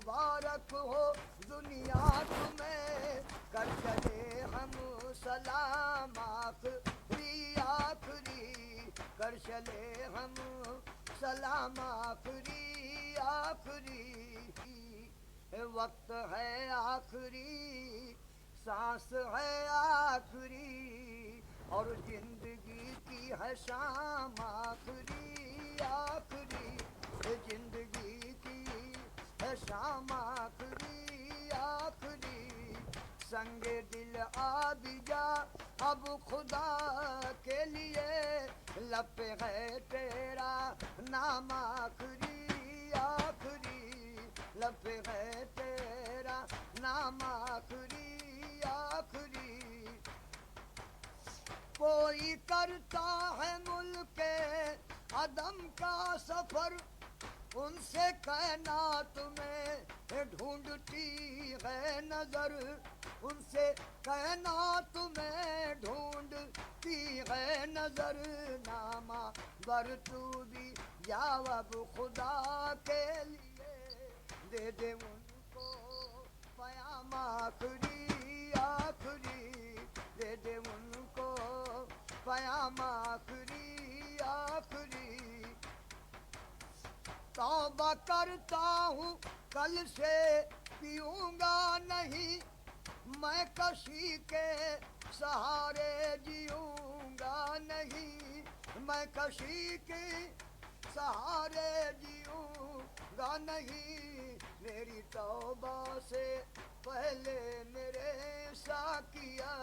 मुबारक हो दुनिया तुम्हें, कर चले हम सलाम आखरी आखरी, कर चले हम सलाम आखरी आखरी। वक्त है आखरी, सांस है आखरी, और जिंदगी की है शाम आखरी आखरी, जिंदगी की है शाम आखरी आखरी। संगे दिल आ भी जा अब खुदा के लिए, लब पे है तेरा नाम आखरी आखरी, लब पे है तेरा नाम आखरी आखरी। कोई करता है मुल्क अदम का सफर, उनसे कहना तुम्हें ढूंढती है नजर, उनसे कहना तुम्हें ढूंढती है नजर। नामा बर तू भी जवाब खुदा के लिए, दे दे उनको पयाम आखरी आखरी, दे दे उनको पयाम आखरी आखरी। तौबा करता हूँ कल से पीऊंगा नहीं, मैं कशी के सहारे जीऊंगा नहीं, मैं कशी के सहारे जीऊंगा नहीं। मेरी तौबा से पहले मेरे साकिया,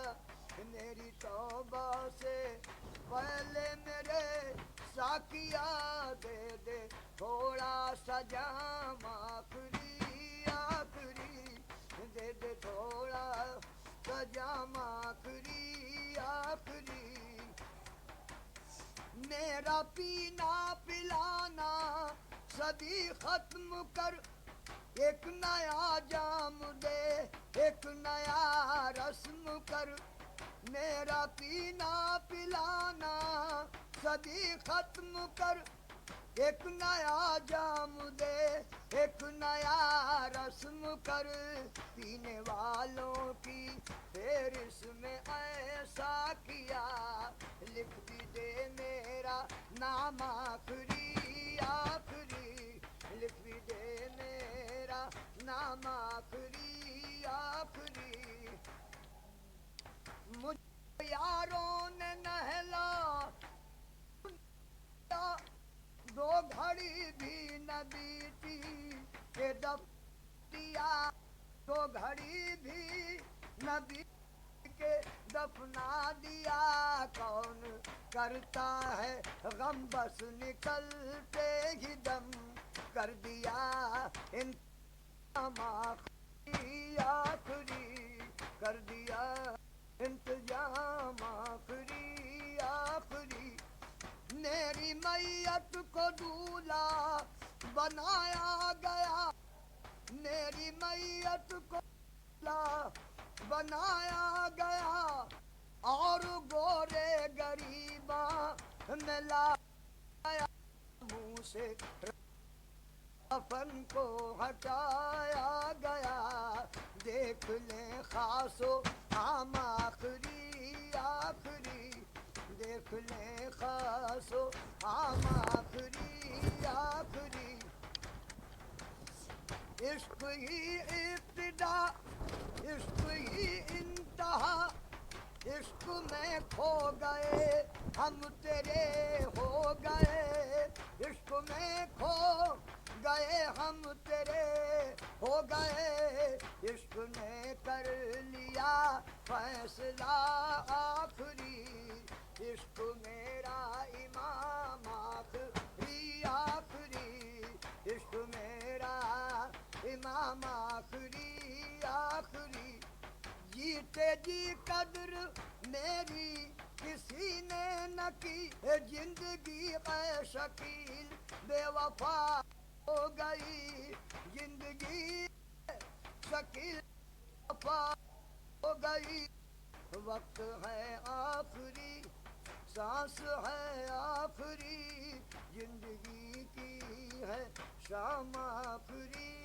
मेरी तौबा से पहले मेरे साकिया, दे दे थोड़ा सा जाम आखरी आखरी, दे दे थोड़ा सा जाम आखरी आखरी। मेरा पीना पिलाना सभी खत्म कर, एक नया जाम दे एक नया रस्म कर। मेरा पीना पिलाना सभी खत्म कर, एक नया जाम दे एक नया रस्म कर। पीने वालों की फेरिस्त में ऐसा किया, लिख भी दे मेरा नाम आखरी आखरी, लिख भी दे मेरा नाम आखरी आखरी। मुझे यारों ने नहला दो घड़ी भी न बीती के दफनिया, दो घड़ी भी न बीती के दफना दिया। कौन करता है गम बस निकलते ही दम, कर दिया इंतजाम आखरी आखरी, कर दिया इंतजाम आखरी आखरी। मेरी मैयत को दूल्हा बनाया गया, मेरी मैयत को दूल्हा बनाया गया, और गोरे गरीबा में लाया, मुँह से कफन को हटाया गया। देख ले खासो आम आखरी आखरी, देख ले खासो आम आखरी आखरी। इश्क ही इब्तिदा इश्क ही इंतहा, इश्क में खो गए हम तेरे हो गए, इश्क में खो गए हम तेरे हो गए। इश्क ने कर लिया फैसला आखरी, इश्क मेरा इमाम आखरी आखरी, इश्क मेरा इमाम आखरी आखरी। जीते जी कदर मेरी किसी ने न की, जिंदगी है शकील बेवफा हो गई, जिंदगी शकील बेवफा हो गई। वक्त है आखरी, सांस है आखरी, जिंदगी की है शाम आखरी।